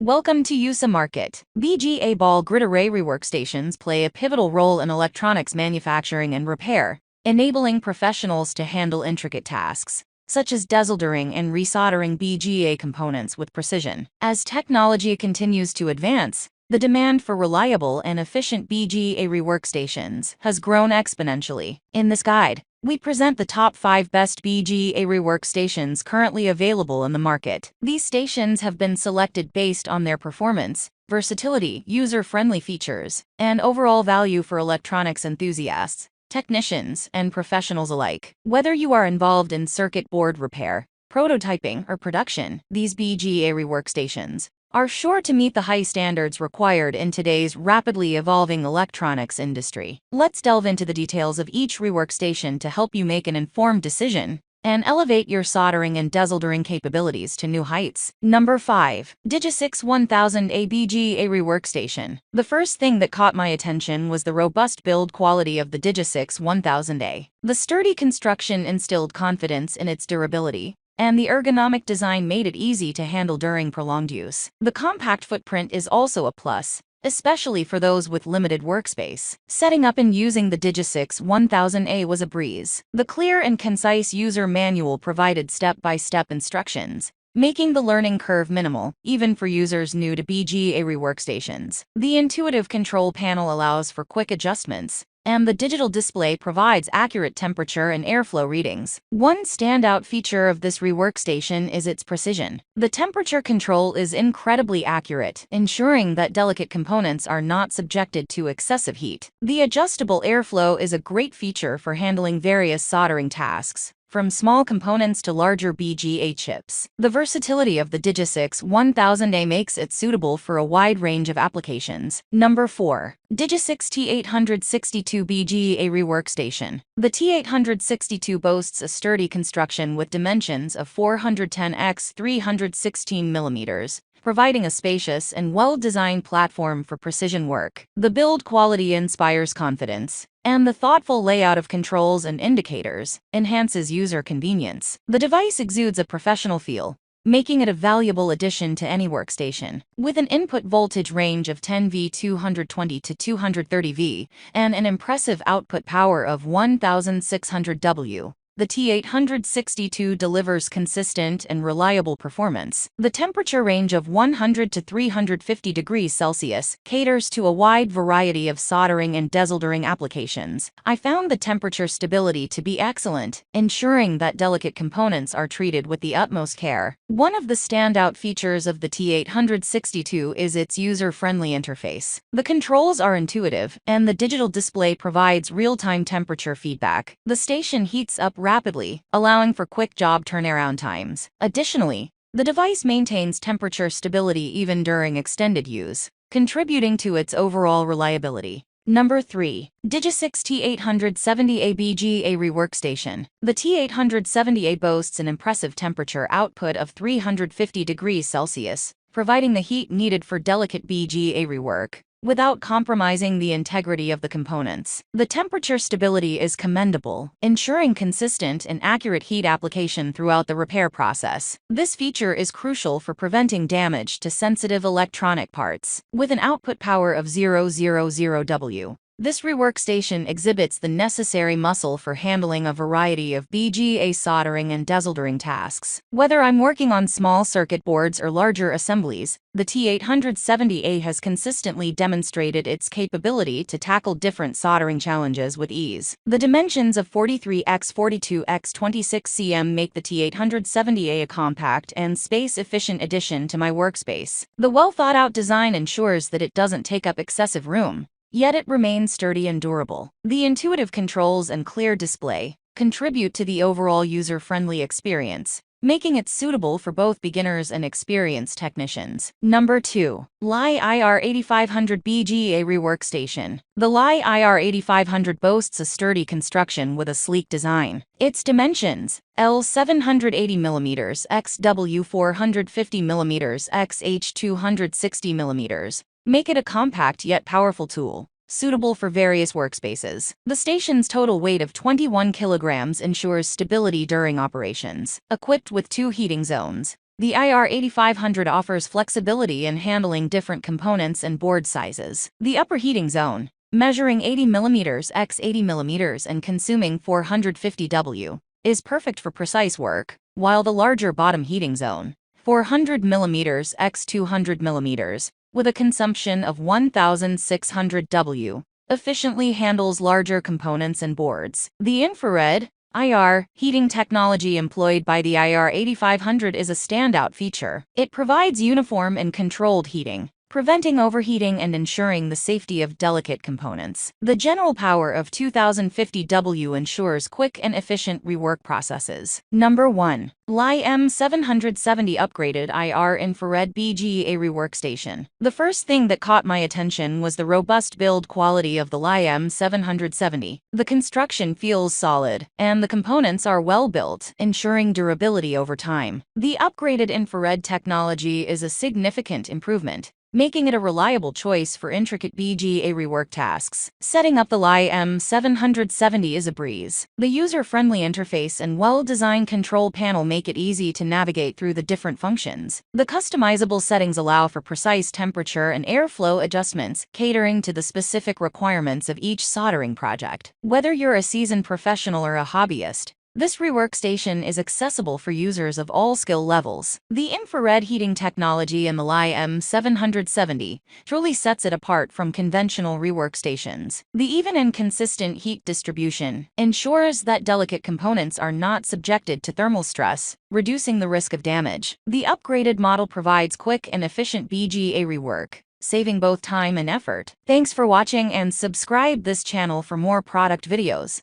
Welcome to USA Market. BGA ball grid array rework stations play a pivotal role in electronics manufacturing and repair, enabling professionals to handle intricate tasks, such as desoldering and resoldering BGA components with precision. As technology continues to advance, the demand for reliable and efficient BGA rework stations has grown exponentially. In this guide, we present the top 5 best BGA rework stations currently available in the market. These stations have been selected based on their performance, versatility, user-friendly features, and overall value for electronics enthusiasts, technicians, and professionals alike. Whether you are involved in circuit board repair, prototyping, or production, these BGA rework stations are sure to meet the high standards required in today's rapidly evolving electronics industry. Let's delve into the details of each rework station to help you make an informed decision and elevate your soldering and desoldering capabilities to new heights. Number 5. digisix 1000A BGA Rework Station. The first thing that caught my attention was the robust build quality of the digisix 1000A. The sturdy construction instilled confidence in its durability, and the ergonomic design made it easy to handle during prolonged use. The compact footprint is also a plus, especially for those with limited workspace. Setting up and using the digisix 1000A was a breeze. The clear and concise user manual provided step-by-step instructions, making the learning curve minimal, even for users new to BGA rework stations. The intuitive control panel allows for quick adjustments, and the digital display provides accurate temperature and airflow readings. One standout feature of this rework station is its precision. The temperature control is incredibly accurate, ensuring that delicate components are not subjected to excessive heat. The adjustable airflow is a great feature for handling various soldering tasks, from small components to larger BGA chips. The versatility of the digisix 1000A makes it suitable for a wide range of applications. Number 4. digisix T862 BGA Rework Station. The T862 boasts a sturdy construction with dimensions of 410 x 316 mm, providing a spacious and well-designed platform for precision work. The build quality inspires confidence, and the thoughtful layout of controls and indicators enhances user convenience. The device exudes a professional feel, making it a valuable addition to any workstation. With an input voltage range of 10V 220 to 230V and an impressive output power of 1600W, the T862 delivers consistent and reliable performance. The temperature range of 100 to 350 degrees Celsius caters to a wide variety of soldering and desoldering applications. I found the temperature stability to be excellent, ensuring that delicate components are treated with the utmost care. One of the standout features of the T862 is its user-friendly interface. The controls are intuitive, and the digital display provides real-time temperature feedback. The station heats up rapidly, allowing for quick job turnaround times. Additionally, the device maintains temperature stability even during extended use, contributing to its overall reliability. Number 3. digisix T870A BGA Rework Station. The T870A boasts an impressive temperature output of 350 degrees Celsius, providing the heat needed for delicate BGA rework, without compromising the integrity of the components. The temperature stability is commendable, ensuring consistent and accurate heat application throughout the repair process. This feature is crucial for preventing damage to sensitive electronic parts. With an output power of 000W, this rework station exhibits the necessary muscle for handling a variety of BGA soldering and desoldering tasks. Whether I'm working on small circuit boards or larger assemblies, the T870A has consistently demonstrated its capability to tackle different soldering challenges with ease. The dimensions of 43x42x26 make the T870A a compact and space-efficient addition to my workspace. The well-thought-out design ensures that it doesn't take up excessive room, yet it remains sturdy and durable. The intuitive controls and clear display contribute to the overall user-friendly experience, making it suitable for both beginners and experienced technicians. Number 2. LI-IR 8500 BGA Rework Station. The LI-IR 8500 boasts a sturdy construction with a sleek design. Its dimensions, L 780mm x W 450mm x H 260mm, make it a compact yet powerful tool, suitable for various workspaces. The station's total weight of 21 kilograms ensures stability during operations. Equipped with 2 heating zones, The IR8500 offers flexibility in handling different components and board sizes. The upper heating zone, measuring 80mm x 80mm and consuming 450 W, is perfect for precise work, while the larger bottom heating zone, 400mm x 200mm, with a consumption of 1600 W, efficiently handles larger components and boards. The infrared IR heating technology employed by the IR8500 is a standout feature. It provides uniform and controlled heating, preventing overheating and ensuring the safety of delicate components. The general power of 2050 W ensures quick and efficient rework processes. Number 1. LI-M770 Upgraded IR Infrared BGA Rework Station. The first thing that caught my attention was the robust build quality of the LI-M770. The construction feels solid, and the components are well built, ensuring durability over time. The upgraded infrared technology is a significant improvement, making it a reliable choice for intricate BGA rework tasks. Setting up the LI-M770 is a breeze. The user-friendly interface and well-designed control panel make it easy to navigate through the different functions. The customizable settings allow for precise temperature and airflow adjustments, catering to the specific requirements of each soldering project. Whether you're a seasoned professional or a hobbyist, this rework station is accessible for users of all skill levels. The infrared heating technology in the LI-M770 truly sets it apart from conventional rework stations. The even and consistent heat distribution ensures that delicate components are not subjected to thermal stress, reducing the risk of damage. The upgraded model provides quick and efficient BGA rework, saving both time and effort. Thanks for watching and subscribe this channel for more product videos.